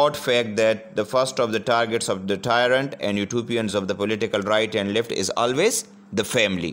odd fact that the first of the targets of the tyrant and utopians of the political right and left is always the family।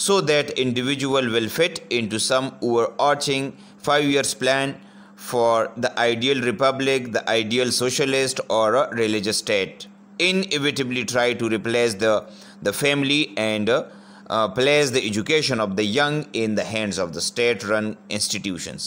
so that individual will fit into some overarching 5 years plan for the ideal republic, the ideal socialist or a religious state, inevitably try to replace the family and place the education of the young in the hands of the state-run institutions।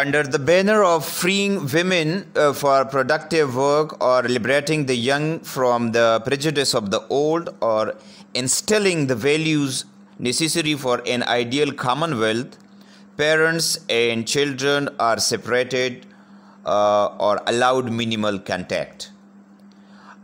Under the banner of freeing women for productive work or liberating the young from the prejudice of the old or instilling the values necessary for an ideal commonwealth, parents and children are separated or allowed minimal contact।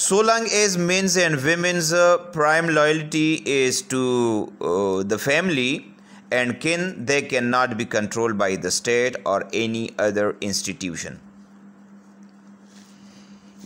So long as men's and women's prime loyalty is to the family and kin, they cannot be controlled by the state or any other institution।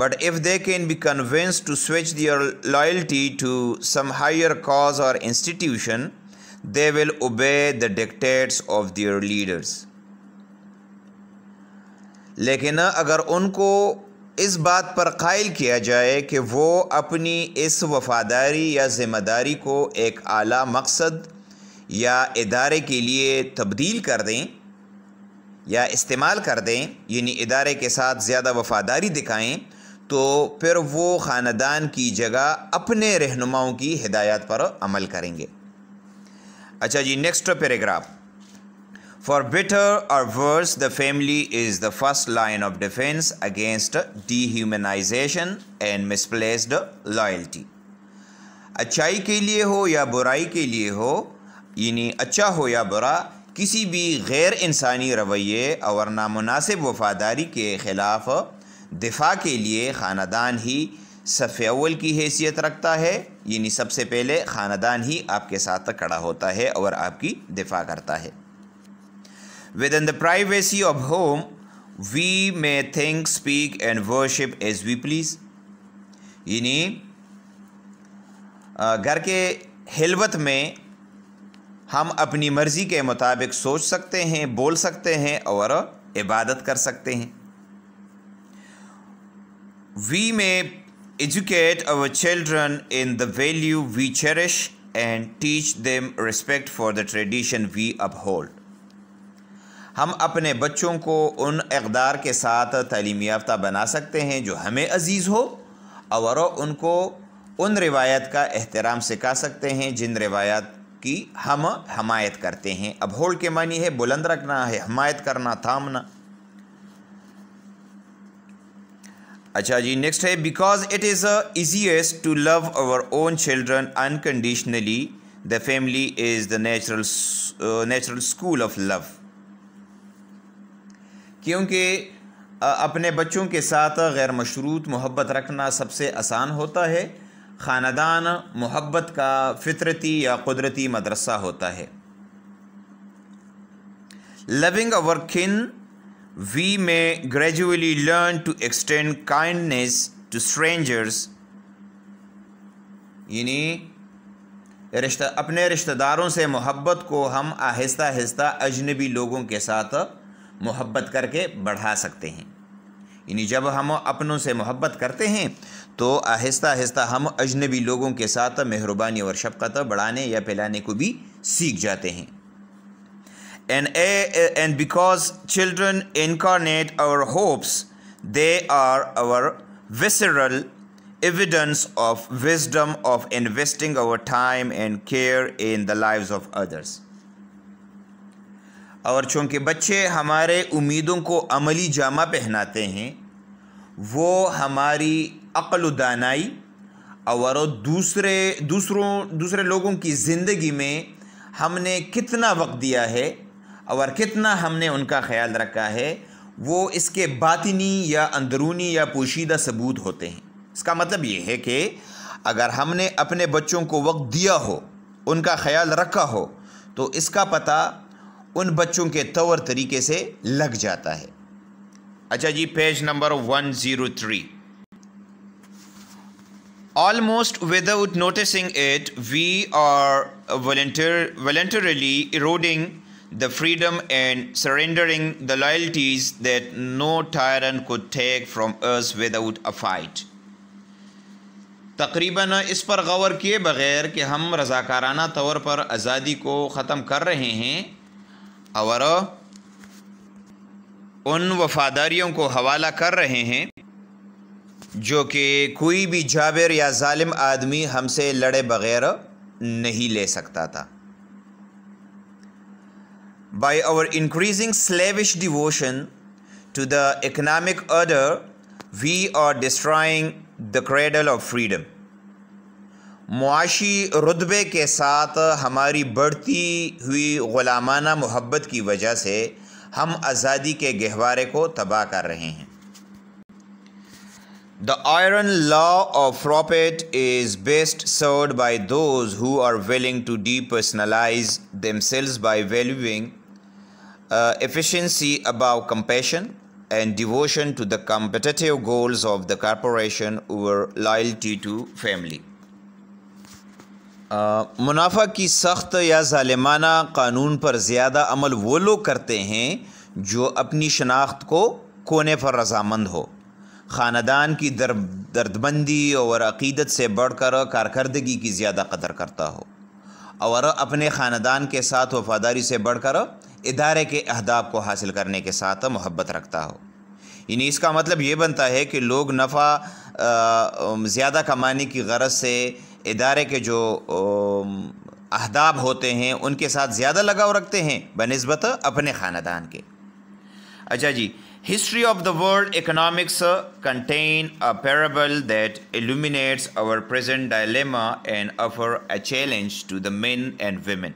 But if they can be convinced to switch their loyalty to some higher cause or institution, they will obey the dictates of their leaders। لیکن اگر ان کو اس بات پر قائل کیا جائے کہ وہ اپنی اس وفاداری یا ذمہ داری کو ایک اعلیٰ مقصد یا ادارے کے لیے تبدیل کر دیں یا استعمال کر دیں، یعنی ادارے کے ساتھ زیادہ وفاداری دکھائیں، تو پھر وہ خاندان کی جگہ اپنے رہنماؤں کی ہدایات پر عمل کریں گے۔ اچھا جی، next paragraph. For better or worse, the family is the first line of defense against dehumanization and misplaced loyalty۔ اچھائی کے لیے ہو یا برائی کے لیے ہو، یعنی اچھا ہو یا برا، کسی بھی غیر انسانی رویے اور نامناسب وفاداری کے خلاف دفاع کے لیے خاندان ہی صف اول کی حیثیت رکھتا ہے، یعنی سب سے پہلے خاندان ہی آپ کے ساتھ کھڑا ہوتا ہے اور آپ کی دفاع کرتا ہے۔ Within the privacy of home, we may think, speak and worship as we please۔ یعنی گھر کے خلوت میں ہم اپنی مرضی کے مطابق سوچ سکتے ہیں، بول سکتے ہیں اور عبادت کر سکتے ہیں۔ We may educate our children in the value we cherish and teach them respect for the tradition we uphold۔ ہم اپنے بچوں کو ان اقدار کے ساتھ تعلیم یافتہ بنا سکتے ہیں جو ہمیں عزیز ہو، اور ان کو ان روایت کا احترام سکھا سکتے ہیں جن روایات کی ہم حمایت کرتے ہیں۔ اب ہولڈ کے معنی ہے بلند رکھنا، ہے حمایت کرنا، تھامنا۔ اچھا جی، نیکسٹ ہے because it is easiest to love our own children unconditionally, the family is the natural school of love۔ کیونکہ اپنے بچوں کے ساتھ غیر مشروط محبت رکھنا سب سے آسان ہوتا ہے، خاندان محبت کا فطرتی یا قدرتی مدرسہ ہوتا ہے۔ Loving our kin, we may gradually learn to extend kindness to strangers۔ یعنی اپنے رشتہ داروں سے محبت کو ہم آہستہ آہستہ اجنبی لوگوں کے ساتھ محبت کر کے بڑھا سکتے ہیں۔ یعنی جب ہم اپنوں سے محبت کرتے ہیں تو آہستہ آہستہ ہم اجنبی لوگوں کے ساتھ مہربانی اور شفقت بڑھانے یا پلانے کو بھی سیکھ جاتے ہیں۔ And because children incarnate our hopes, they are our visceral evidence of wisdom of investing our time and care in the lives of others۔ اور چونکہ بچے ہمارے امیدوں کو عملی جامہ پہناتے ہیں، وہ ہماری عقل و دانائی اور دوسرے لوگوں کی زندگی میں ہم نے کتنا وقت دیا ہے اور کتنا ہم نے ان کا خیال رکھا ہے، وہ اس کے باطنی یا اندرونی یا پوشیدہ ثبوت ہوتے ہیں۔ اس کا مطلب یہ ہے کہ اگر ہم نے اپنے بچوں کو وقت دیا ہو، ان کا خیال رکھا ہو، تو اس کا پتہ ان بچوں کے طور طریقے سے لگ جاتا ہے۔ اچھا جی، page number 103۔ Almost without noticing it, we are voluntarily eroding the freedom and surrendering the loyalties that no tyrant could take from us without a fight۔ تقریباً اس پر غور کیے بغیر کہ ہم رضاکارانہ طور پر آزادی کو ختم کر رہے ہیں اور ان وفاداریوں کو حوالہ کر رہے ہیں جو کہ کوئی بھی جابر یا ظالم آدمی ہم سے لڑے بغیر نہیں لے سکتا تھا۔ By our increasing slavish devotion to the economic order, we are destroying the cradle of freedom۔ معاشی رتبے کے ساتھ ہماری بڑھتی ہوئی غلامانہ محبت کی وجہ سے ہم آزادی کے گہوارے کو تباہ کر رہے ہیں۔ The iron law of profit is best served by those who are willing to depersonalize themselves by valuing efficiency above compassion and devotion to the competitive goals of the corporation over loyalty to family۔ منافع کی سخت یا ظالمانہ قانون پر زیادہ عمل وہ لوگ کرتے ہیں جو اپنی شناخت کو کونے پر رضامند ہو، خاندان کی دردمندی اور عقیدت سے بڑھ کر کارکردگی کی زیادہ قدر کرتا ہو، اور اپنے خاندان کے ساتھ وفاداری سے بڑھ کر ادارے کے اہداف کو حاصل کرنے کے ساتھ محبت رکھتا ہو۔ یعنی اس کا مطلب یہ بنتا ہے کہ لوگ نفع زیادہ کمانے کی غرض سے ادارے کے جو اہداف ہوتے ہیں ان کے ساتھ زیادہ لگاؤ رکھتے ہیں بنسبت اپنے خاندان کے۔ اچھا جی، history of the world economics contain a parable that illuminates our present dilemma and offer a challenge to the men and women۔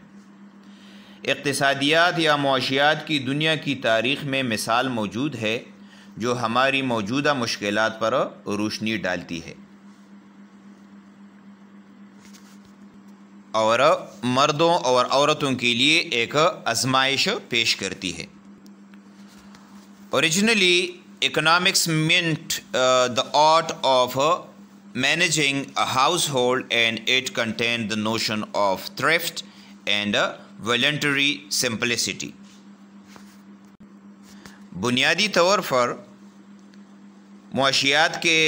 اقتصادیات یا معاشیات کی دنیا کی تاریخ میں مثال موجود ہے جو ہماری موجودہ مشکلات پر روشنی ڈالتی ہے اور مردوں اور عورتوں کے لیے ایک آزمائش پیش کرتی ہے۔ Originally, economics meant the art of managing a household, and it contained the notion of thrift and voluntary simplicity۔ بنیادی طور پر معاشیات کے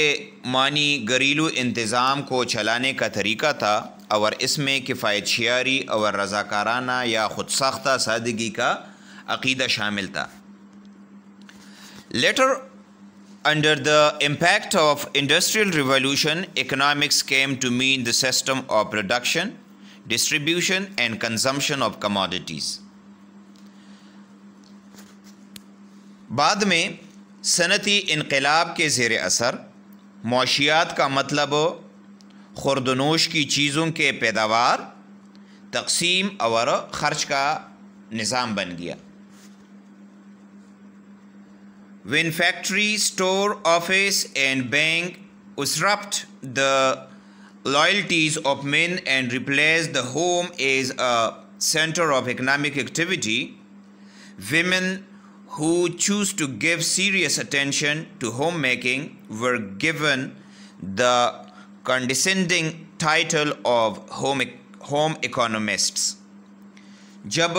معنی گھریلو انتظام کو چلانے کا طریقہ تھا، اور اس میں کفایت شیاری اور رضاکارانہ یا خود ساختہ سادگی کا عقیدہ شامل تھا۔ Later, under the impact of Industrial Revolution, economics came to mean the system of production, distribution and consumption of commodities۔ بعد میں صنعتی انقلاب کے زیر اثر معاشیات کا مطلب خورد و نوش کی چیزوں کے پیداوار، تقسیم اور خرچ کا نظام بن گیا۔ When factory, store, office and bank usurped the loyalties of men and replaced the home as a center of economic activity, women who choose to give serious attention to homemaking were given the condescending title of home economists۔ جب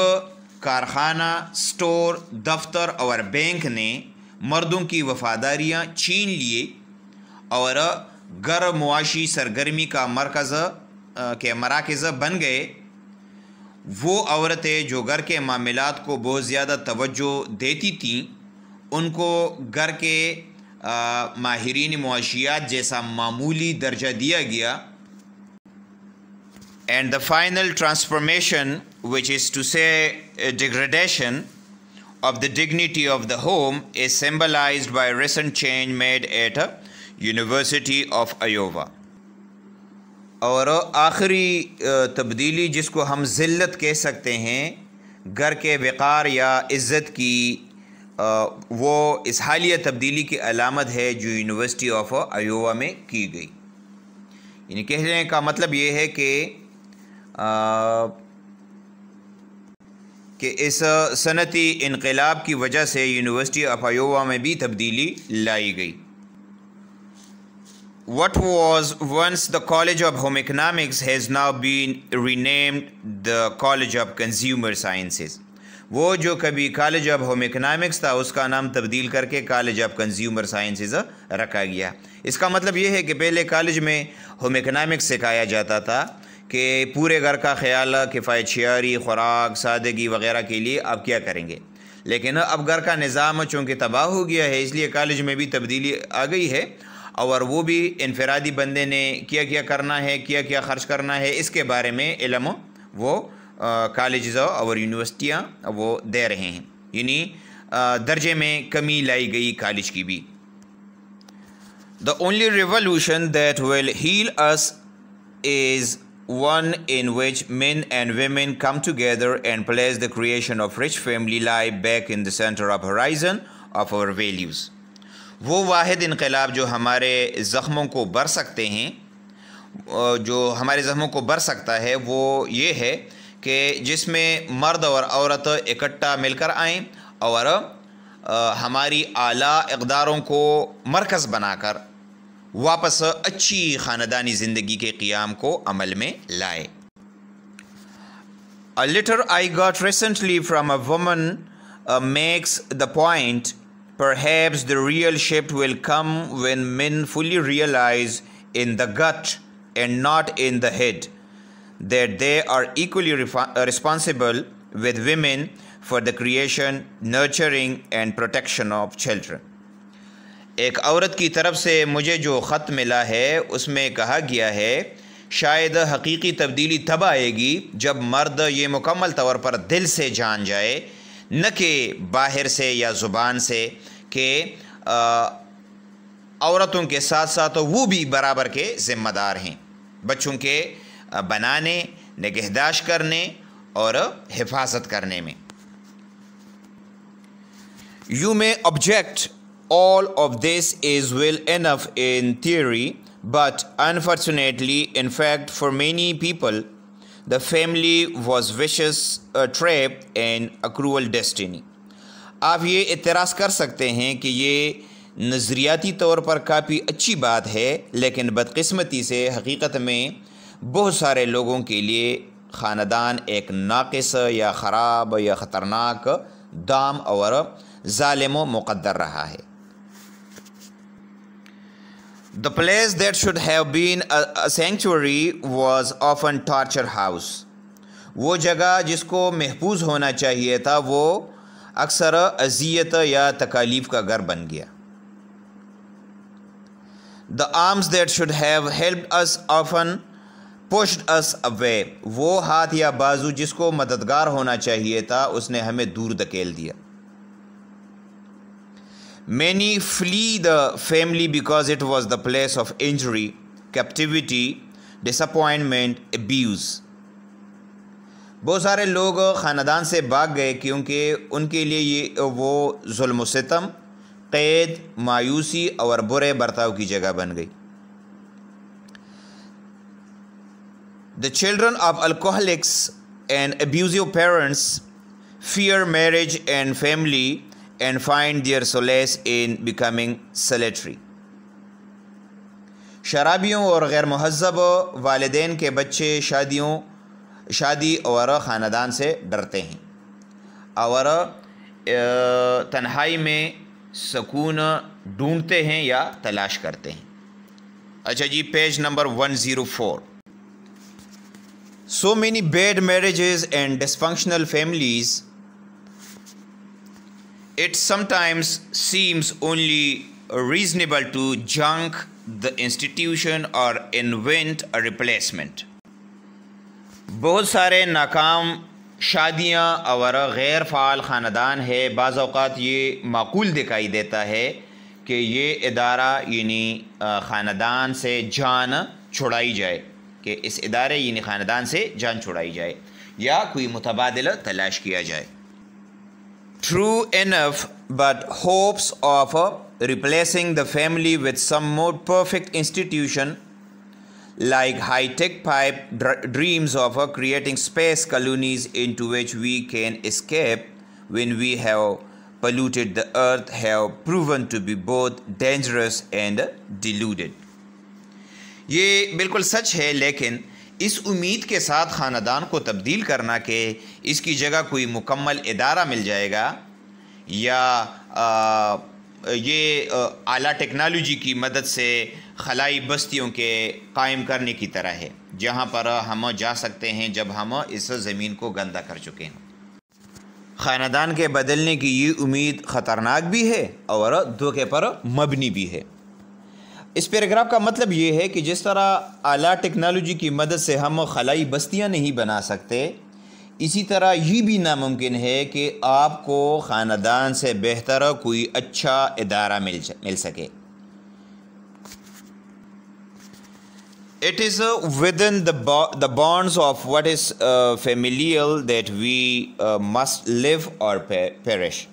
کارخانہ، store, دفتر اور bank نے مردوں کی وفاداریاں چھین لیے اور گھر معاشی سرگرمی کا مراکز بن گئے، وہ عورتیں جو گھر کے معاملات کو بہت زیادہ توجہ دیتی تھیں ان کو گھر کے ماہرین معاشیات جیسا معمولی درجہ دیا گیا۔ And the final transformation, which is to say a degradation of the dignity of the home, is symbolized by a recent change made at University of Iowa۔ اور آخری تبدیلی جس کو ہم ذلت کہہ سکتے ہیں، گھر کے وقار یا عزت کی، وہ اس حالیہ تبدیلی کی علامت ہے جو یونیورسٹی آف ایووا میں کی گئی۔ یعنی کہنے کا مطلب یہ ہے کہ اس صنعتی انقلاب کی وجہ سے یونیورسٹی آف ایووا میں بھی تبدیلی لائی گئی۔ What was once the College of Home Economics has now been renamed the College of Consumer Sciences۔ وہ جو کبھی کالج آف ہوم اکنامکس تھا اس کا نام تبدیل کر کے کالج آف کنزیومر سائنسز رکھا گیا۔ اس کا مطلب یہ ہے کہ پہلے کالج میں ہوم اکنامکس سکھایا جاتا تھا کہ پورے گھر کا خیال، کفایت شیاری، خوراک، سادگی وغیرہ کے لیے آپ کیا کریں گے، لیکن اب گھر کا نظام چونکہ تباہ ہو گیا ہے اس لیے کالج میں بھی تبدیلی آ گئی ہے، اور وہ بھی انفرادی بندے نے کیا کرنا ہے، کیا خرچ کرنا ہے، اس کے بارے میں علم وہ کالجز اور یونیورسٹیاں وہ دے رہے ہیں۔ یعنی درجے میں کمی لائی گئی کالج کی بھی۔ The only revolution that will heal us is one in which men and women come together and place the creation of rich family life back in the center of horizon of our values۔ وہ واحد انقلاب جو ہمارے زخموں کو بھر سکتے ہیں، جو ہمارے زخموں کو بھر سکتا ہے، وہ یہ ہے کہ جس میں مرد اور عورت اکٹھا مل کر آئیں اور ہماری اعلیٰ اقداروں کو مرکز بنا کر واپس اچھی خاندانی زندگی کے قیام کو عمل میں لائے۔ A letter I got recently from a woman makes the point Perhaps the real shift will come when men fully realize in the gut and not in the head that they are equally responsible with women for the creation, nurturing and protection of children. ایک عورت کی طرف سے مجھے جو خط ملا ہے اس میں کہا گیا ہے شاید حقیقی تبدیلی تب آئے گی جب مرد یہ مکمل طور پر دل سے جان جائے، نہ کہ باہر سے یا زبان سے، کہ عورتوں کے ساتھ ساتھ وہ بھی برابر کے ذمہ دار ہیں بچوں کے بنانے، نگہداشت کرنے اور حفاظت کرنے میں۔ You may object all of this is well enough in theory, but unfortunately, in fact, for many people, the family was vicious, a trap and a cruel destiny. آپ یہ اعتراض کر سکتے ہیں کہ یہ نظریاتی طور پر کافی اچھی بات ہے، لیکن بدقسمتی سے حقیقت میں بہت سارے لوگوں کے لیے خاندان ایک ناقص یا خراب یا خطرناک دام اور ظالم و مقدر رہا ہے۔ The place that should have been a sanctuary was often torture house. وہ جگہ جس کو محفوظ ہونا چاہیے تھا وہ اکثر اذیت یا تکالیف کا گھر بن گیا۔ The arms that should have helped us often pushed us away. وہ ہاتھ یا بازو جس کو مددگار ہونا چاہیے تھا اس نے ہمیں دور دھکیل دیا۔ Many flee the family because it was the place of injury, captivity, disappointment, abuse. بہت سارے لوگ خاندان سے بھاگ گئے کیونکہ ان کے لیے وہ ظلم و ستم، قید، مایوسی اور برے برتاؤ کی جگہ بن گئی۔ The children of alcoholics and abusive parents fear marriage and family and find their solace in becoming solitary. شرابیوں اور غیر مہذب والدین کے بچے شادی اور خاندان سے ڈرتے ہیں اور تنہائی میں سکون ڈھونڈتے ہیں یا تلاش کرتے ہیں۔ اچھا جی، page number 104۔ So many bad marriages and dysfunctional families, it sometimes seems only reasonable to junk the institution or invent a replacement. بہت سارے ناکام شادیاں اور غیر فعال خاندان ہے، بعض اوقات یہ معقول دکھائی دیتا ہے کہ یہ ادارہ یعنی خاندان سے جان چھڑائی جائے، کہ اس ادارے یعنی خاندان سے جان چھڑائی جائے یا کوئی متبادل تلاش کیا جائے۔ True enough, but hopes of replacing the family with some more perfect institution like high-tech pipe dreams of creating space colonies into which we can escape when we have polluted the earth have proven to be both dangerous and deluded. یہ بالکل سچ ہے، لیکن اس امید کے ساتھ خاندان کو تبدیل کرنا کہ اس کی جگہ کوئی مکمل ادارہ مل جائے گا یا یہ اعلیٰ ٹیکنالوجی کی مدد سے خلائی بستیوں کے قائم کرنے کی طرح ہے جہاں پر ہم جا سکتے ہیں جب ہم اس زمین کو گندہ کر چکے ہیں۔ خاندان کے بدلنے کی یہ امید خطرناک بھی ہے اور دھوکے پر مبنی بھی ہے۔ اس پیراگراف کا مطلب یہ ہے کہ جس طرح اعلیٰ ٹیکنالوجی کی مدد سے ہم خلائی بستیاں نہیں بنا سکتے، اسی طرح یہ بھی ناممکن ہے کہ آپ کو خاندان سے بہتر کوئی اچھا ادارہ مل سکے۔ It is within the bonds of what is familial that we must live or perish.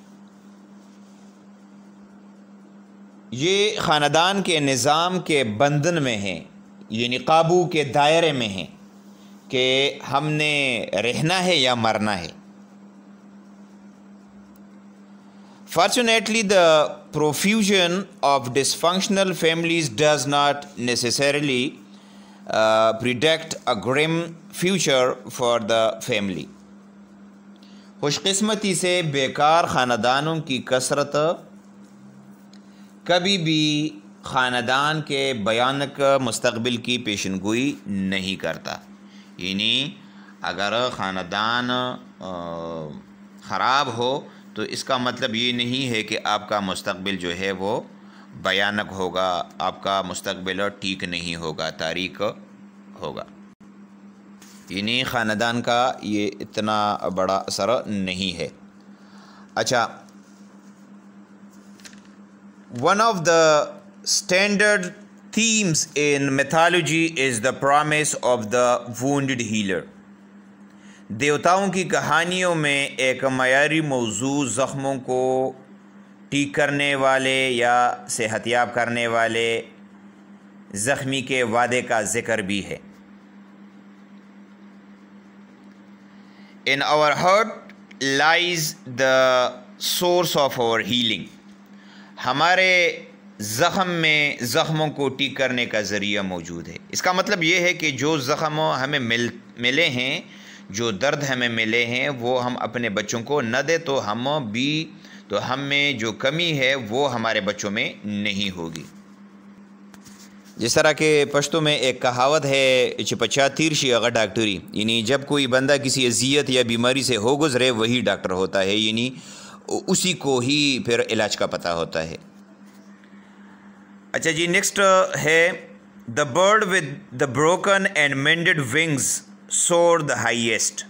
یہ خاندان کے نظام کے بندھن میں ہیں، یعنی قابو کے دائرے میں ہیں کہ ہم نے رہنا ہے یا مرنا ہے۔ Fortunately, the profusion of dysfunctional families does not necessarily predict a grim future for the family. خوش قسمتی سے بیکار خاندانوں کی کثرت کبھی بھی خاندان کے بیانک مستقبل کی پیشن گوئی نہیں کرتا. یعنی اگر خاندان خراب ہو تو اس کا مطلب یہ نہیں ہے کہ آپ کا مستقبل جو ہے وہ بیانک ہوگا، آپ کا مستقبل ٹھیک نہیں ہوگا، تاریک ہوگا. یعنی خاندان کا یہ اتنا بڑا اثر نہیں ہے. اچھا، one of the standard themes in mythology is the promise of the wounded healer. دیوتاؤں کی کہانیوں میں ایک معیاری موضوع زخموں کو ٹھیک کرنے والے یا صحت یاب کرنے والے زخمی کے وعدے کا ذکر بھی ہے. In our heart lies the source of our healing. ہمارے زخم میں زخموں کو ٹھیک کرنے کا ذریعہ موجود ہے. اس کا مطلب یہ ہے کہ جو زخم ہمیں ملے ہیں، جو درد ہمیں ملے ہیں، وہ ہم اپنے بچوں کو نہ دے تو ہم میں جو کمی ہے وہ ہمارے بچوں میں نہیں ہوگی. جس طرح کہ پشتو میں ایک کہاوت ہے چې په چا تیر شي هغه ڈاکٹری، یعنی جب کوئی بندہ کسی اذیت یا بیماری سے ہو گزرے وہی ڈاکٹر ہوتا ہے، یعنی اسی کو ہی پھر علاج کا پتہ ہوتا ہے. اچھا جی، نیکسٹ ہے the bird with the broken and mended wings soar the highest.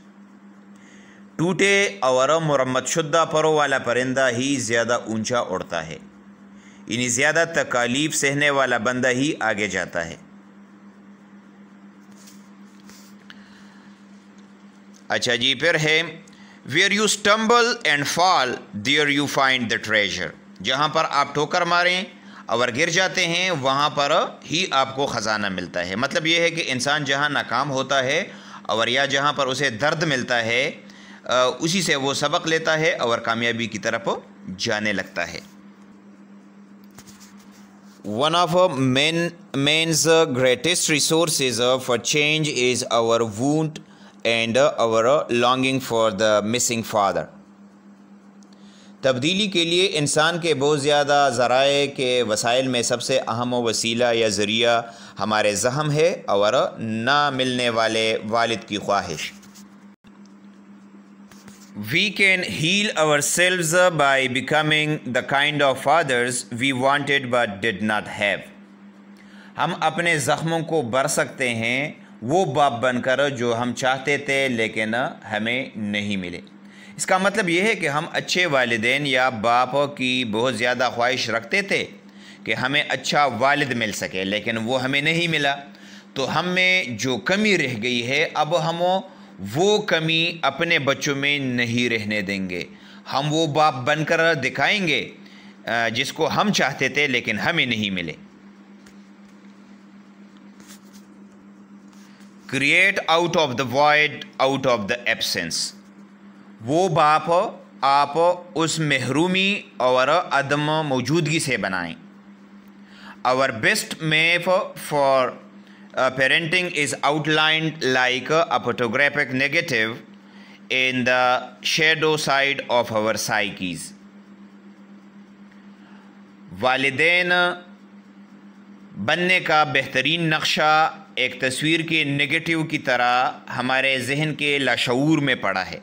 ٹوٹے اور مرمت شدہ پروں والا پرندہ ہی زیادہ اونچا اڑتا ہے، یعنی زیادہ تکالیف سہنے والا بندہ ہی آگے جاتا ہے. اچھا جی، پھر ہے where you stumble and fall there you find the treasure. جہاں پر آپ ٹھوکر ماریں اور گر جاتے ہیں وہاں پر ہی آپ کو خزانہ ملتا ہے. مطلب یہ ہے کہ انسان جہاں ناکام ہوتا ہے اور یا جہاں پر اسے درد ملتا ہے اسی سے وہ سبق لیتا ہے اور کامیابی کی طرف جانے لگتا ہے. One of man's greatest resources for change is our wound and our longing for the missing father. تبدیلی کے لیے انسان کے بہت زیادہ ذرائع کے وسائل میں سب سے اہم وسیلہ یا ذریعہ ہمارے زخم ہے اور نہ ملنے والے والد کی خواہش. We can heal ourselves by becoming the kind of fathers we wanted but did not have. ہم اپنے زخموں کو بھر سکتے ہیں وہ باپ بن کر جو ہم چاہتے تھے لیکن ہمیں نہیں ملے. اس کا مطلب یہ ہے کہ ہم اچھے والدین یا باپ کی بہت زیادہ خواہش رکھتے تھے کہ ہمیں اچھا والد مل سکے، لیکن وہ ہمیں نہیں ملا. تو ہم میں جو کمی رہ گئی ہے اب ہم وہ کمی اپنے بچوں میں نہیں رہنے دیں گے. ہم وہ باپ بن کر دکھائیں گے جس کو ہم چاہتے تھے لیکن ہمیں نہیں ملے. Create out of the void out of the absence. وہ باپ آپ اس محرومی اور عدم موجودگی سے بنائیں. اور best map for parenting is outlined like a photographic negative in the shadow side of our psyches. والدین بننے کا بہترین نقشہ ایک تصویر کے نگیٹو کی طرح ہمارے ذہن کے لاشعور میں پڑا ہے.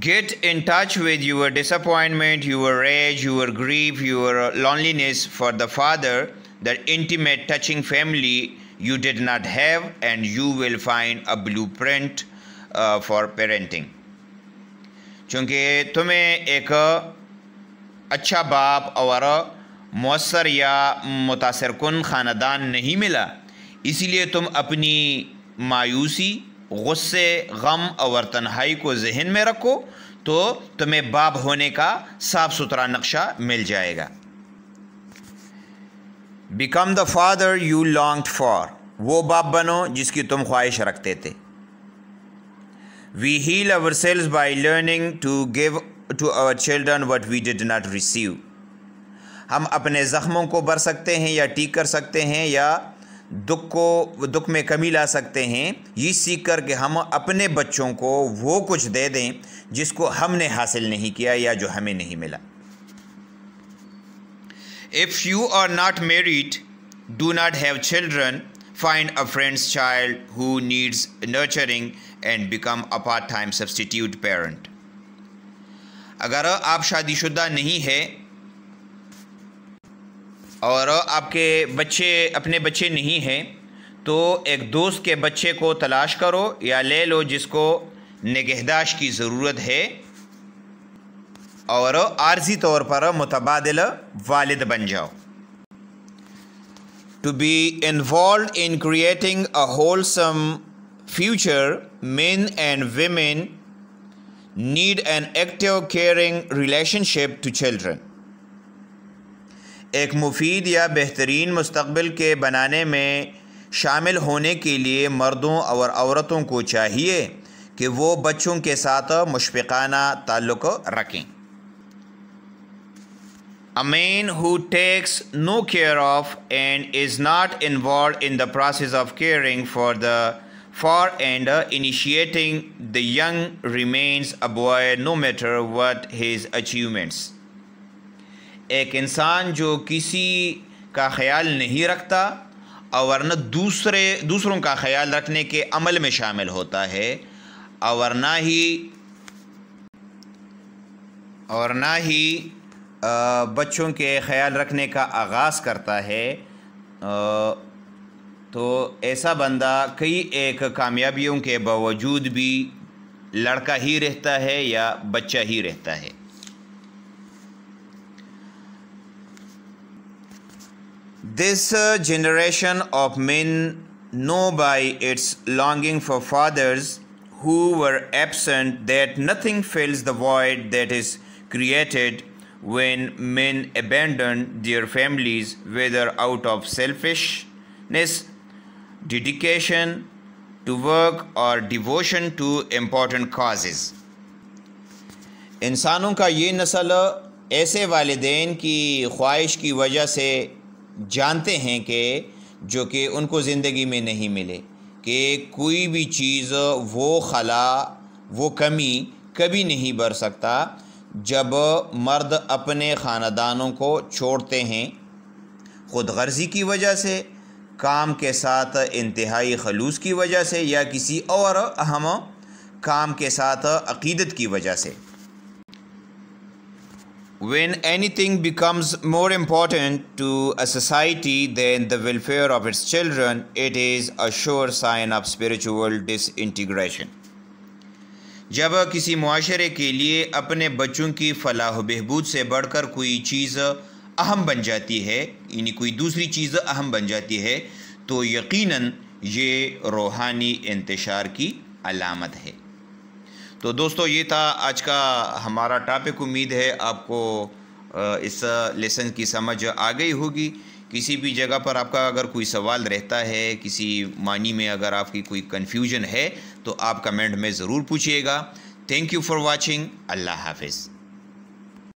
Get in touch with your disappointment, your rage, your grief, your loneliness for the father, that intimate, touching family you did not have, and you will find a blueprint for parenting. چونکہ تمہیں ایک اچھا باپ اور مؤثر یا متاثر کن خاندان نہیں ملا، اسی لیے تم اپنی مایوسی، غصے، غم اور تنہائی کو ذہن میں رکھو تو تمہیں باپ ہونے کا صاف ستھرا نقشہ مل جائے گا. Become the father you longed for. وہ باپ بنو جس کی تم خواہش رکھتے تھے. We heal ourselves by learning to give to our children what we did not receive. ہم اپنے زخموں کو بھر سکتے ہیں یا ٹھیک کر سکتے ہیں یا دکھ میں کمی لا سکتے ہیں یہ سیکھ کر کہ ہم اپنے بچوں کو وہ کچھ دے دیں جس کو ہم نے حاصل نہیں کیا یا جو ہمیں نہیں ملا. If you are not married, do not have children, find a friend's child who needs nurturing and become a part-time substitute parent. اگر آپ شادی شدہ نہیں ہے اور آپ کے اپنے بچے نہیں ہیں تو ایک دوست کے بچے کو تلاش کرو یا لے لو جس کو نگہداشت کی ضرورت ہے اور عارضی طور پر متبادل والد بن جاؤ. To be involved in creating a wholesome future, men and women need an active, caring relationship to children. ایک مفید یا بہترین مستقبل کے بنانے میں شامل ہونے کے لیے مردوں اور عورتوں کو چاہیے کہ وہ بچوں کے ساتھ مشفقانہ تعلق رکھیں. A man who takes no care of and is not involved in the process of caring for and initiating the young remains a boy no matter what his achievements. ایک انسان جو کسی کا خیال نہیں رکھتا اور نہ دوسروں کا خیال رکھنے کے عمل میں شامل ہوتا ہے اور نہ ہی بچوں کے خیال رکھنے کا آغاز کرتا ہے تو ایسا بندہ کئی ایک کامیابیوں کے باوجود بھی لڑکا ہی رہتا ہے یا بچہ ہی رہتا ہے. This generation of men know by its longing for fathers who were absent that nothing fills the void that is created when men abandon their families, whether out of selfishness, dedication to work or devotion to important causes. انسانوں کا یہ نسل ایسے والدین کی خواہش کی وجہ سے جانتے ہیں کہ جو کہ ان کو زندگی میں نہیں ملے کہ کوئی بھی چیز وہ خلا وہ کمی کبھی نہیں بھر سکتا جب مرد اپنے خاندانوں کو چھوڑتے ہیں خود غرضی کی وجہ سے، کام کے ساتھ انتہائی خلوص کی وجہ سے یا کسی اور اہم کام کے ساتھ عقیدت کی وجہ سے. When anything becomes more important to a society than the welfare of its children, it is a sure sign of spiritual disintegration. جب کسی معاشرے کے لیے اپنے بچوں کی فلاح و بہبود سے بڑھ کر کوئی چیز اہم بن جاتی ہے، یعنی کوئی دوسری چیز اہم بن جاتی ہے، تو یقیناً یہ روحانی انتشار کی علامت ہے. تو دوستو یہ تھا آج کا ہمارا ٹاپک. امید ہے آپ کو اس لیسن کی سمجھ آ گئی ہوگی. کسی بھی جگہ پر آپ کا اگر کوئی سوال رہتا ہے، کسی معنی میں اگر آپ کی کوئی کنفیوژن ہے تو آپ کمنٹ میں ضرور پوچھیے گا. Thank you for watching. اللہ حافظ.